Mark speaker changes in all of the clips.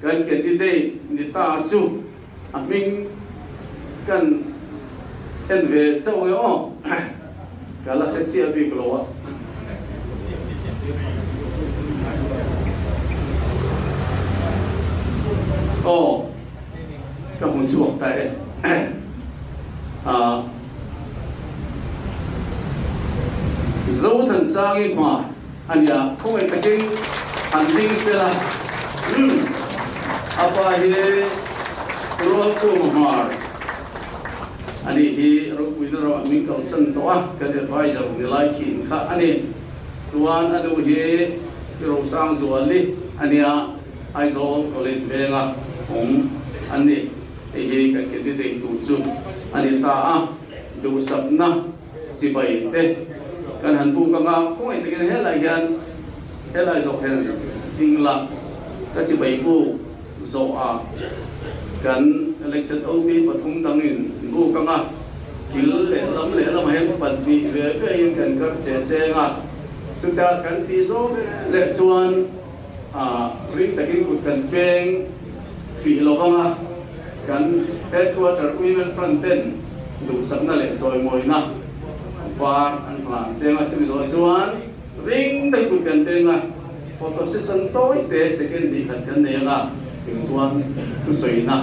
Speaker 1: kan candidate ni ta chu aming kan en ve chau nge o kala khe chi abi klowa o ka mun chu ta e dấu thần sang in hòa anh ya không phải cái hành tinh sẽ là apa hi ruang tu mahar ani hi ro kuidro min kau san to ka advisor ni lai kin kha ani chuan anu hi ro sang zuali ania aizo college benga ani hi ka candidate tu chu ani ta a du sapna chi bai te kan han bu ka nga không ai cái hết lại hiền hết lại dọc hiền đinh lạc các chị bảy bu dọ kan elected OB và thung đăng in bu ka nga kil lệ lắm hết bật bị về cái in kan các trẻ xe nga chúng ta kan pi số lệ xuân ring ta kinh kan beng phi lo ka nga kan headquarter women front end du sắp na lệ rồi ngồi na par an phang chenga chumi zo chuan ring dai ku kan te nga photo session toi te second di khat kan ne nga ting chuan tu soi na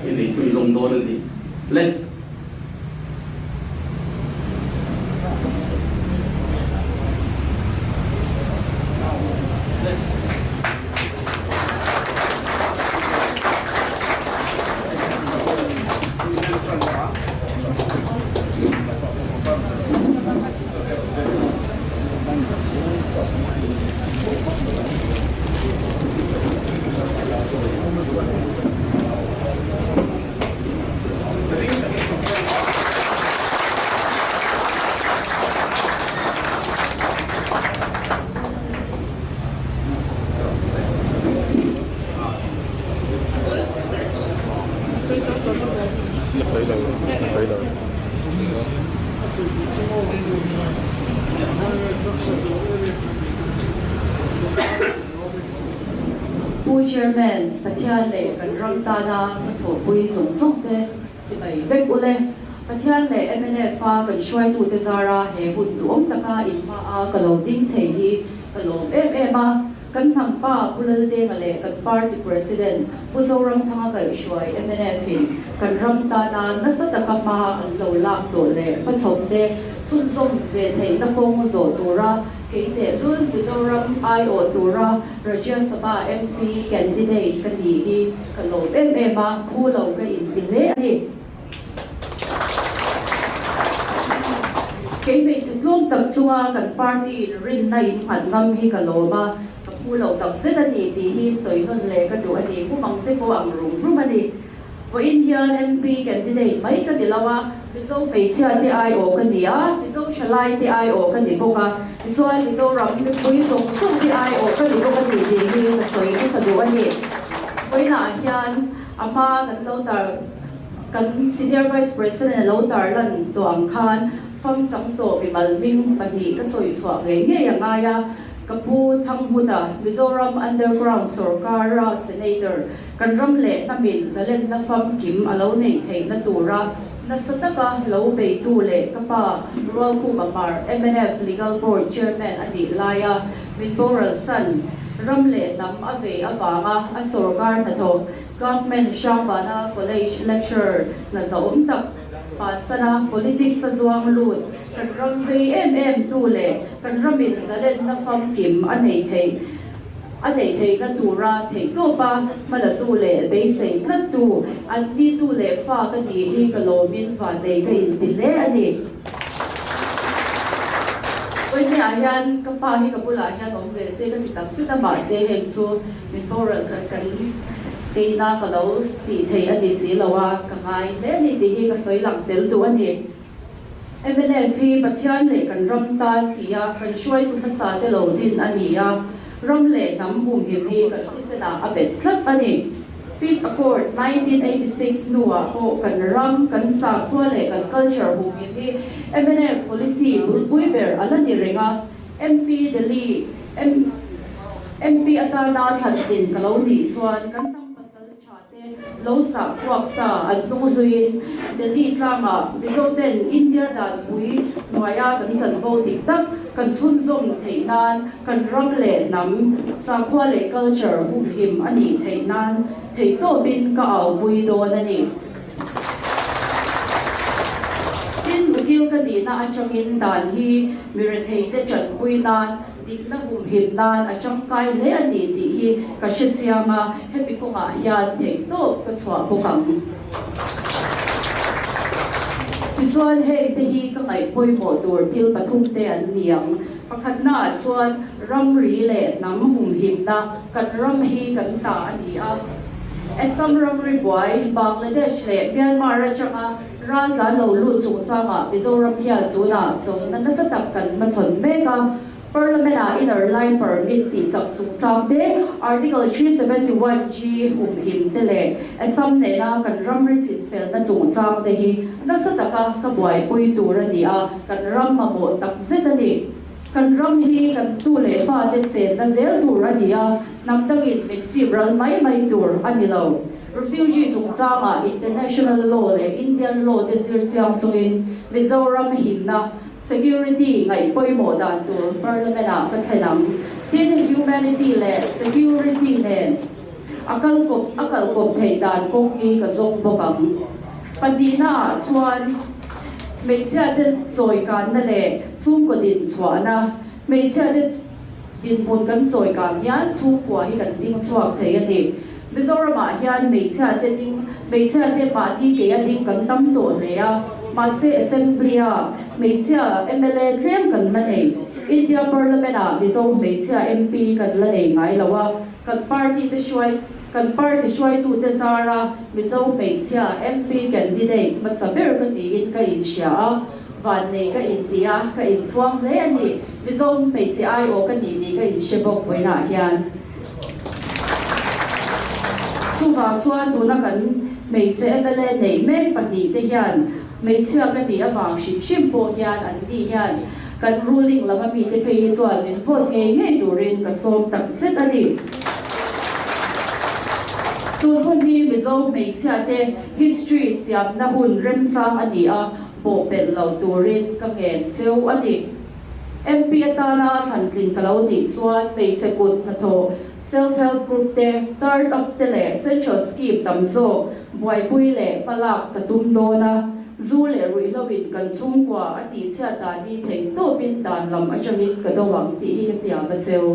Speaker 1: i dei chumi zom do ni le
Speaker 2: Pui chairman Pathian le kan ram ta na ka tho pui zong zong te chi mai vek ule Pathian le MNF fa kan shwai tu te zara he hun tu om taka in ma a ka lo ding thei hi ka lo em a kan tham pa pulal de nga le kan party president pu zo ram thanga ka shwai MNF in kan ram ta na na sa ta ka ma an lo lak to le pa chom de chun zom ve thei na kong zo tu ra cái để luôn Mizoram IO Tura Rajya Sabha MP candidate cái gì đi cái lỗ em mà khu lầu cái in tiền lệ đi cái việc luôn tập trung cái party rin này phản ngâm hi cái lỗ mà cái khu lầu tập rất là nhiều thì hi soi ngân lệ cái tuổi thì cũng bằng thế có ăn rung rung mà đi với Indian MP candidate mấy cái gì lawa Mizo mấy chia thì IO cái gì á Mizo Chalai thì IO cái gì cũng cả Mizo ram với dùng chung thì IO cái gì cũng cái gì thì cái soi cái sản phẩm này với lại hiện ama cái lâu tar cái senior vice president lâu tar lần tuang khan phong trắng tổ bị mal minh bani cái soi chua nghe nghe yang ngaya kapu thang huda Mizoram underground Sorkara senator kan ram le na min zalen na fam kim alo nei thei na tura na sataka lo be tu le kapa rural ku mamar MNF legal board chairman ani laya min boral san ram le nam ave awanga a Sorkar na to government shambana college lecturer na zaum tak sana politics sa zuang lut kan ram ve tu le kan ramin zalen na fam kim anei thei na tura thei to pa mala tu le be sei tlat tu an ni tu le fa ka ni hi ka lo min fa nei ka in ti le ani oi ni ayan ka pa hi ka bula hian om ve se ka ti tak se ta ma se heng chu min boral kan cái na cái lâu thì thầy anh đi xí lâu à cả ngày lẽ đi thì cái soi lặng tel tu anh đi em bên này phi bát thiên lệ cần ram ta kia cần xuôi tu phát sa tel lâu tin anh đi à ram lệ nắm hùng hiểm hi cầnที่สนามอเบตทับanh đi Peace Accord 1986 nua o cần ram cần sa thua lệ cần culture hùng hiểm hi MNF policy bui ber alan ni renga MP Delhi MP atana than tin kalau ni chuan kan lo sa kwak sa an tung zuin Delhi tlanga Mizoten India dan pui noya kan chan bo tik tak kan chun zom theinan kan ram le nam sa khwa le culture hum him ani theinan thei to bin ka au pui do na ni tin bukil ka di na achangin dan hi mirathei te chan pui nan dik na hum him nan achang kai le ani ti hi ka shitsiama happy ko nga hian thei to ka chwa bokang chuan hei te hi ka ngai poi mo tur til pathum te an niang pakhat na chuan ram ri le nam hum him na kan ram hi kan ta ani a Assam ram ri boy Bangladesh le Myanmar ra changa ran ka lo lu chung changa Mizoram ya tu na chung na sa tak kan ma chon me ka Parliament inner line permit ti chak chung chang de Article 371G hum him te le Assam ne na kan ram ri chin fel na chung chang de hi na sa taka ka boy pui tur ani a kan ram ma mo tak zet ani kan ram hi kan tu le fa de chen na zel tur ani a nam tangin mit chibral mai mai tur ani lo refugee chung changa international law le Indian law de sir chang chungin Mizoram him na security ngai poi mo dan tur parliament a ka thainam tin humanity le security ne akal kop thei dan kong ki ka zong bokam pandina chuan meicha de choi kan na le chung ko din chwana meicha de din mun kan choi kam yan chu kwa hi kan ding chuak thei ani Mizoram a hian meicha de pa ti ke a ding kan tam to le a ma se assembly a meicha MLA tlem kan la nei India parliament a mizo meicha MP kan la nei ngai lawa kan party shwai tu te sara mizo meicha MP candidate masaber ka ti in ka in sha van nei ka India ka in swang le ani mizo meicha ai o ka ni ka in shebok boina hian chuwa chuan tu na kan meicha MLA nei mek pani te hian meicha ka ni awang shim po hian an ni hian kan ruling lama mi te pe chuan min vote nge turin ka som tak zet ani tu honi mizo meicha te history siam na hun ren chang ani a bo pel lo turin ka nge cheu ani MP atana thantlin kalau ni chuan meicha kut na tho self-help group te startup te le central scheme tamzo buai pui le palak tatum dona zu le rui lawin kan chung kwa ati cha ta ni thei to bin dan lam achangin ka dawang ti hi ka tia ba cheu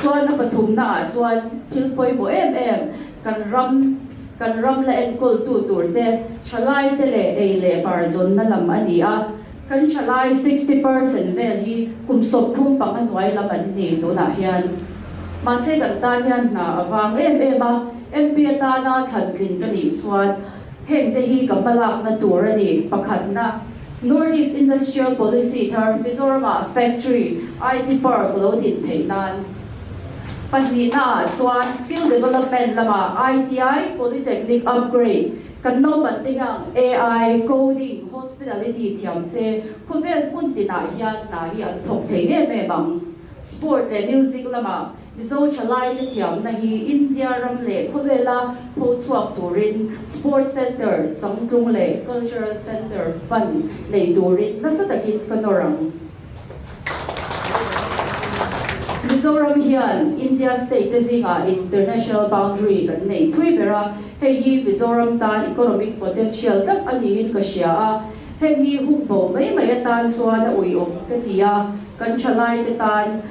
Speaker 2: chuan na pathum na chuan thil poi bo em kan ram la en kol tu tur te chalai te le ei le barzon na lam ani a kan chalai 60% vel hi kum sop thum pang anwai lam an ni to na hian ma se kan ta hian na awang em a MP ta na thantlin ka ni chuan heng te hi kamalak na tur ani pakhat na Northeast Industrial Policy thar Mizoram factory IT park lo din theinan panina chuan skill development lama ITI polytechnic upgrade kan no pantingang AI coding hospitality thiam se khovel mun tina hian na hi an thok thei me bang sport and music lama mizo chalai na thiam na hi India ram le khovela ho chuak turin sports center changtung le cultural center fan le turin na sa takin kanorang Mizoram hian India state zinga international boundary kan nei thui bera hei hi Mizoram tan economic potential tak ani in ka sia a hei hi hung bo mai tan chuan a ui om ka tia kan chalai te tan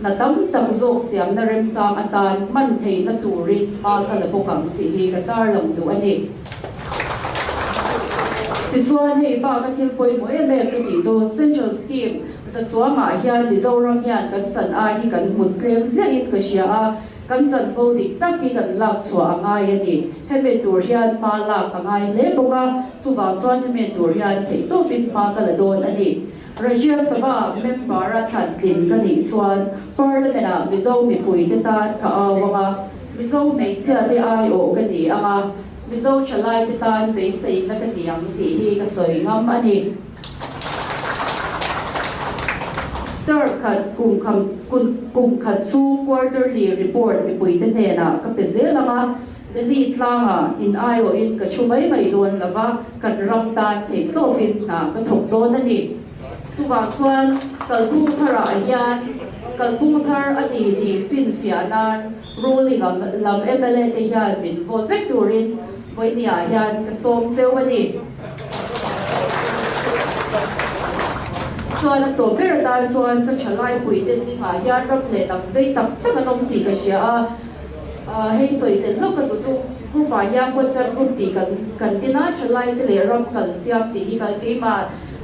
Speaker 2: na tam zok siam na rem chang atan man thei na turin ma ka la bokang ti hi ka tar lam du ani ti chuan hei ba ka thil poi mo em em ti zo central scheme sa chuwa ma hian Mizoram hian kan chan a hi kan mut tlem zia in ka sia a kan chan vo dik tak hi kan lak chua angai ani hebe tur hian ma lak angai le boka chuwa chuan hebe tur hian thei to pin ma ka la don ani Rajya Sabha member a thantlin ka ni chuan parliament a mizo mi pui te tan ka awanga mizo meicha te ai o ka ni anga mizo chalai te tan be sei na ka niang ti hi ka soi ngam ani third khat kum khat chu quarterly report mi pui te ne na ka pe zelanga the ni tlanga in io in ka chumai mai don lava kan ram tan te to bin na ka thok don ani chuwa chuan kalbung thara yan kalbung thar ani ti fin fianan ruling lam MLA te yan min vol vectorin voinia yan ka som cheu ani chuan to ber dan chuan ka chalai pui te singa yan ram le tam vei tam tak anom ti ka sia hei soi te lok ka tu grupa yang ko chan group ti kan tina chalai te le ram kal siam ti hi kal ke ma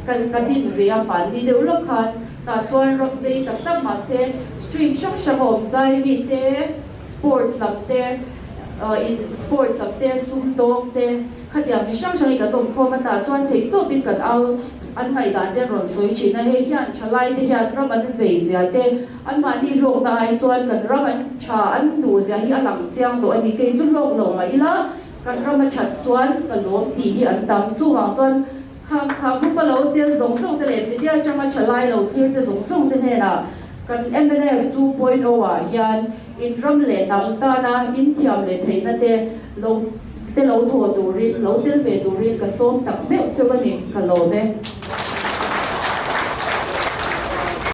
Speaker 2: kan din ve a pan ni de ulok khan ta chuan ram vei tak tak ma se stream shang shang om zai mi te sports lam te in sports lam te sum dong te khatiam chi shang shang i ka tom kho ma ta chuan thei to bin kan al an mai dan den ron soi chi na he hian chalai te hian ram an ve zia te an ma ni lo na ai chuan kan ram an cha an du zia hi alang chiang to ani ke chu lok lo mai la kan ram a chat chuan ka lom ti hi an tam chu wang chuan khang bu pa lo tel zong zong te le mi dia chama chalai lo thir te zong zong te ne na kan MNF 2.0 a hian in ram le nam ta na in thiam le theina te lo te lo tho turin lo tel ve turin ka som tak me chu ani ka lo me